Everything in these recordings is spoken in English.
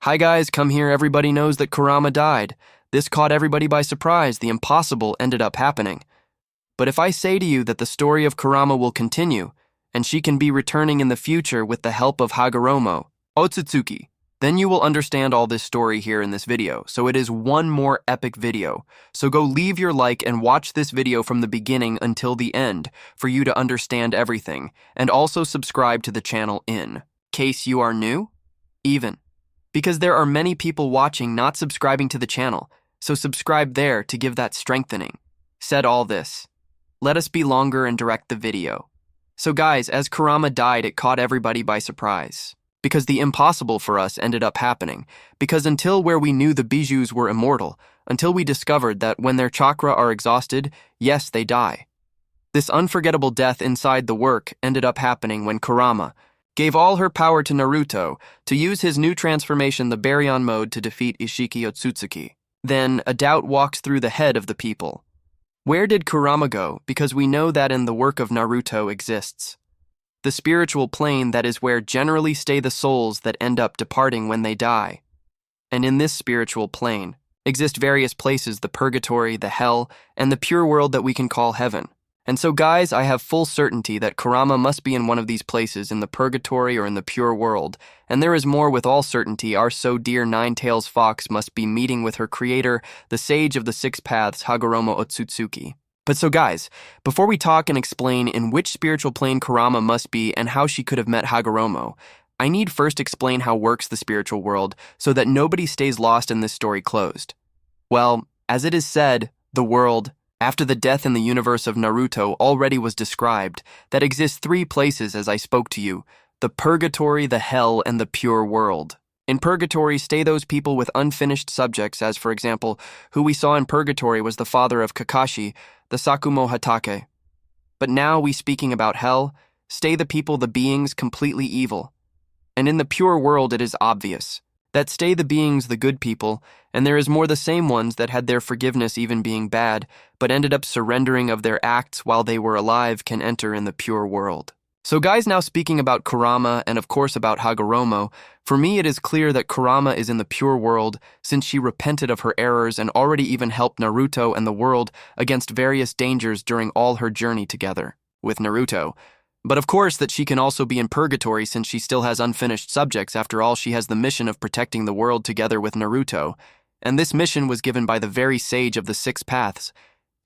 Hi guys, come here, everybody knows that Kurama died. This caught everybody by surprise, the impossible ended up happening. But if I say to you that the story of Kurama will continue, and she can be returning in the future with the help of Hagoromo, Otsutsuki, then you will understand all this story here in this video. So it is one more epic video. So go leave your like and watch this video from the beginning until the end for you to understand everything, and also subscribe to the channel in case you are new, because there are many people watching not subscribing to the channel, so subscribe there to give that strengthening. Said all this, let us be longer and direct the video. So guys, as Kurama died, it caught everybody by surprise. Because the impossible for us ended up happening. Because until where we knew the bijous were immortal, until we discovered that when their chakra are exhausted, yes, they die. This unforgettable death inside the work ended up happening when Kurama gave all her power to Naruto to use his new transformation, the Baryon mode, to defeat Ishiki Otsutsukis. Then a doubt walks through the head of the people. Where did Kurama go? Because we know that in the work of Naruto exists the spiritual plane, that is where generally stay the souls that end up departing when they die. And in this spiritual plane exist various places, the purgatory, the hell, and the pure world that we can call heaven. And so guys, I have full certainty that Kurama must be in one of these places, in the purgatory or in the pure world. And there is more. With all certainty, our so dear Nine-Tails Fox must be meeting with her creator, the sage of the six paths, Hagoromo Otsutsuki. But so guys, before we talk and explain in which spiritual plane Kurama must be and how she could have met Hagoromo, I need first explain how works the spiritual world so that nobody stays lost in this story closed. Well, as it is said, the world, after the death in the universe of Naruto already was described, that exists three places as I spoke to you, the purgatory, the hell, and the pure world. In purgatory stay those people with unfinished subjects, as for example, who we saw in purgatory was the father of Kakashi, the Sakumo Hatake. But now we speaking about hell, stay the people, the beings completely evil. And in the pure world it is obvious that stay the beings, the good people, and there is more the same ones that had their forgiveness even being bad, but ended up surrendering of their acts while they were alive can enter in the pure world. So guys, now speaking about Kurama and of course about Hagoromo, for me it is clear that Kurama is in the pure world since she repented of her errors and already even helped Naruto and the world against various dangers during all her journey together with Naruto. But of course that she can also be in purgatory since she still has unfinished subjects. After all, she has the mission of protecting the world together with Naruto. And this mission was given by the very sage of the six paths.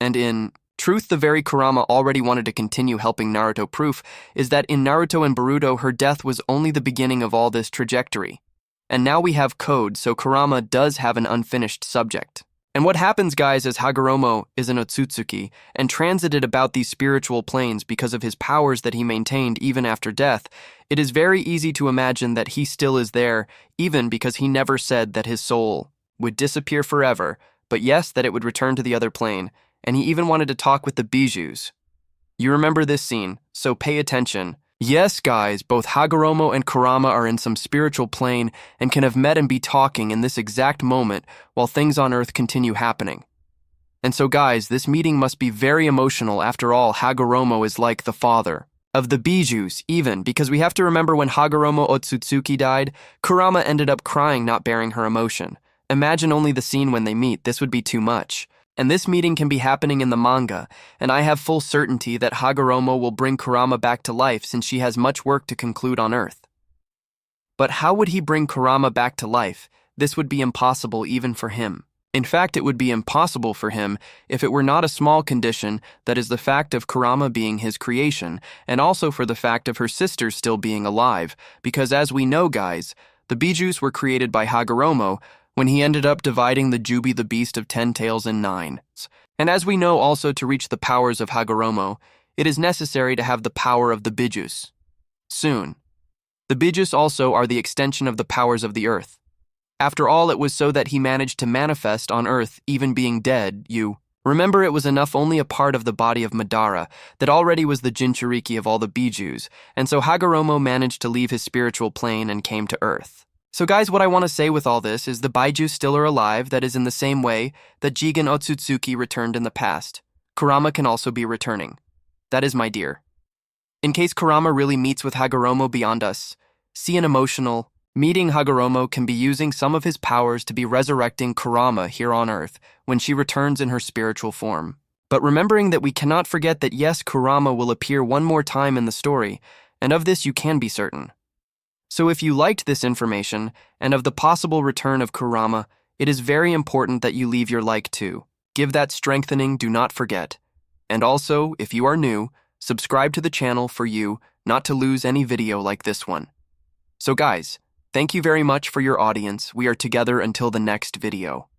And in truth, the very Kurama already wanted to continue helping Naruto. Proof is that in Naruto and Boruto, her death was only the beginning of all this trajectory. And now we have code, so Kurama does have an unfinished subject. And what happens, guys, is Hagoromo is an Otsutsuki and transited about these spiritual planes because of his powers that he maintained even after death. It is very easy to imagine that he still is there, even because he never said that his soul would disappear forever, but yes, that it would return to the other plane. And he even wanted to talk with the bijous. You remember this scene, so pay attention. Yes, guys, both Hagoromo and Kurama are in some spiritual plane and can have met and be talking in this exact moment while things on Earth continue happening. And so guys, this meeting must be very emotional. After all, Hagoromo is like the father of the bijous, even, because we have to remember when Hagoromo Otsutsuki died, Kurama ended up crying, not bearing her emotion. Imagine only the scene when they meet. This would be too much. And this meeting can be happening in the manga, and I have full certainty that Hagoromo will bring Kurama back to life since she has much work to conclude on Earth. But how would he bring Kurama back to life? This would be impossible even for him. In fact, it would be impossible for him if it were not a small condition, that is the fact of Kurama being his creation, and also for the fact of her sisters still being alive, because as we know, guys, the bijous were created by Hagoromo, when he ended up dividing the Jubi, the beast of 10 tails, in 9. And as we know also, to reach the powers of Hagoromo, it is necessary to have the power of the bijous. Soon. The bijous also are the extension of the powers of the earth. After all, it was so that he managed to manifest on earth, even being dead. You remember, it was enough only a part of the body of Madara that already was the Jinchuriki of all the bijous, and so Hagoromo managed to leave his spiritual plane and came to earth. So guys, what I want to say with all this is the bijous still are alive. That is in the same way that Jigen Otsutsuki returned in the past. Kurama can also be returning. That is, my dear. In case Kurama really meets with Hagoromo beyond us, see an emotional, Meeting Hagoromo can be using some of his powers to be resurrecting Kurama here on Earth when she returns in her spiritual form. But remembering that we cannot forget that yes, Kurama will appear one more time in the story, and of this you can be certain. So if you liked this information, and of the possible return of Kurama, it is very important that you leave your like too. Give that strengthening, do not forget. And also, if you are new, subscribe to the channel for you not to lose any video like this one. So guys, thank you very much for your audience. We are together until the next video.